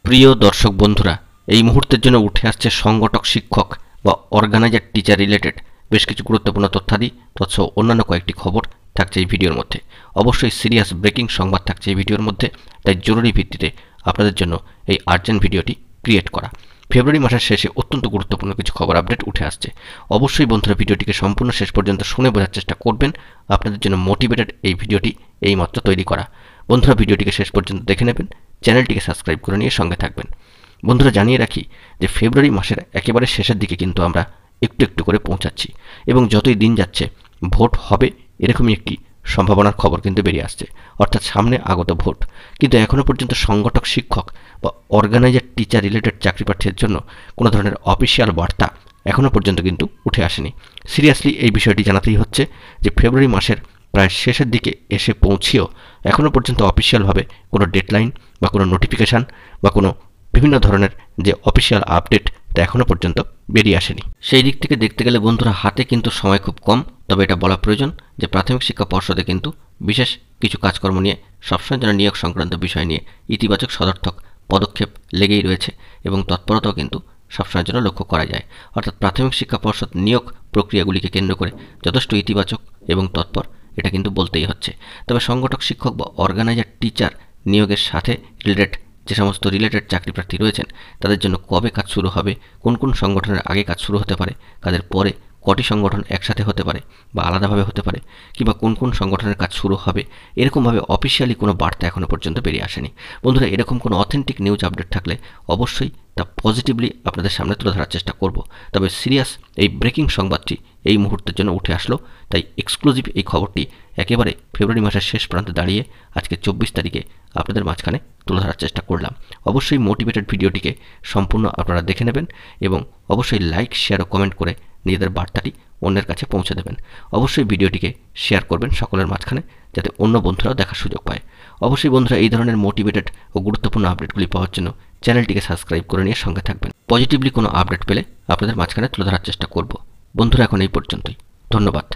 প্রিয় দর্শক বন্ধুরা, এই মুহূর্তের জন্য উঠে আসছে সংগঠক শিক্ষক বা অর্গানাইজার টিচার রিলেটেড বেশ কিছু গুরুত্বপূর্ণ তথ্যাদি তৎসহ অন্যান্য কয়েকটি খবর থাকছে এই ভিডিওর মধ্যে। অবশ্যই সিরিয়াস ব্রেকিং সংবাদ থাকছে এই ভিডিওর মধ্যে, তাই জরুরি ভিত্তিতে আপনাদের জন্য এই আর্জেন্ট ভিডিওটি ক্রিয়েট করা। ফেব্রুয়ারি মাসের শেষে অত্যন্ত গুরুত্বপূর্ণ কিছু খবর আপডেট উঠে আসছে। অবশ্যই বন্ধুরা ভিডিওটিকে সম্পূর্ণ শেষ পর্যন্ত শুনে বোঝার চেষ্টা করবেন। আপনাদের জন্য মোটিভেটেড এই ভিডিওটি এইমাত্র তৈরি করা। বন্ধুরা ভিডিওটিকে শেষ পর্যন্ত দেখে নেবেন, চ্যানেলটিকে সাবস্ক্রাইব করে নিয়ে সঙ্গে থাকবেন। বন্ধুরা জানিয়ে রাখি যে ফেব্রুয়ারি মাসের একেবারে শেষের দিকে কিন্তু আমরা একটু একটু করে পৌঁছাচ্ছি এবং যতই দিন যাচ্ছে ভোট হবে এরকমই একটি সম্ভাবনার খবর কিন্তু বেরিয়ে আসছে, অর্থাৎ সামনে আগত ভোট। কিন্তু এখনও পর্যন্ত সংগঠক শিক্ষক বা অর্গানাইজার টিচার রিলেটেড চাকরি প্রার্থীর জন্য কোনো ধরনের অফিসিয়াল বার্তা এখনও পর্যন্ত কিন্তু উঠে আসেনি। সিরিয়াসলি এই বিষয়টি জানাতেই হচ্ছে যে ফেব্রুয়ারি মাসের প্রায় শেষের দিকে এসে পৌঁছেও এখনও পর্যন্ত অফিসিয়ালভাবে কোনো ডেডলাইন বা কোনো নোটিফিকেশান বা কোনো বিভিন্ন ধরনের যে অফিসিয়াল আপডেট তা এখনও পর্যন্ত বেরিয়ে আসেনি। সেই দিক থেকে দেখতে গেলে বন্ধুরা হাতে কিন্তু সময় খুব কম, তবে এটা বলা প্রয়োজন যে প্রাথমিক শিক্ষা পর্ষদে কিন্তু বিশেষ কিছু কাজকর্ম নিয়ে সবসময় যেন নিয়োগ সংক্রান্ত বিষয় নিয়ে ইতিবাচক সদর্থক পদক্ষেপ লেগেই রয়েছে এবং তৎপরতাও কিন্তু সবসময়ের জন্য লক্ষ্য করা যায়। অর্থাৎ প্রাথমিক শিক্ষা পর্ষদ নিয়োগ প্রক্রিয়াগুলিকে কেন্দ্র করে যথেষ্ট ইতিবাচক এবং তৎপর, এটা কিন্তু বলতেই হচ্ছে। তবে সংগঠক শিক্ষক বা অর্গানাইজার টিচার নিয়োগের সাথে যে সমস্ত রিলেটেড চাকরি প্রার্থী রয়েছেন তাদের জন্য কবে কাজ শুরু হবে, কোন কোন সংগঠনের আগে কাজ শুরু হতে পারে, কাদের পরে কটি সংগঠন একসাথে হতে পারে বা আলাদাভাবে হতে পারে, কিংবা কোন কোন সংগঠনের কাজ শুরু হবে, এরকমভাবে অফিসিয়ালি কোনো বার্তা এখনও পর্যন্ত বেরিয়ে আসেনি। বন্ধুরা এরকম কোনো অথেন্টিক নিউজ আপডেট থাকলে অবশ্যই তা পজিটিভলি আপনাদের সামনে তুলে ধরার চেষ্টা করব। তবে সিরিয়াস এই ব্রেকিং সংবাদটি এই মুহূর্তের জন্য উঠে আসলো, তাই এক্সক্লুসিভ এই খবরটি একেবারে ফেব্রুয়ারি মাসের শেষ প্রান্তে দাঁড়িয়ে আজকে 24 তারিখে আপনাদের মাঝখানে তুলে ধরার চেষ্টা করলাম। অবশ্যই মোটিভেটেড ভিডিওটিকে সম্পূর্ণ আপনারা দেখে নেবেন এবং অবশ্যই লাইক, শেয়ার ও কমেন্ট করে নিজেদের বার্তাটি অন্যের কাছে পৌঁছে দেবেন। অবশ্যই ভিডিওটিকে শেয়ার করবেন সকলের মাঝখানে, যাতে অন্য বন্ধুরাও দেখার সুযোগ পায়। অবশ্যই বন্ধুরা এই ধরনের মোটিভেটেড ও গুরুত্বপূর্ণ আপডেটগুলি পাওয়ার জন্য চ্যানেলটিকে সাবস্ক্রাইব করে নিয়ে সঙ্গে থাকবেন। পজিটিভলি কোনো আপডেট পেলে আপনাদের মাঝখানে তুলে ধরার চেষ্টা করব। বন্ধুরা এখন এই পর্যন্তই, ধন্যবাদ।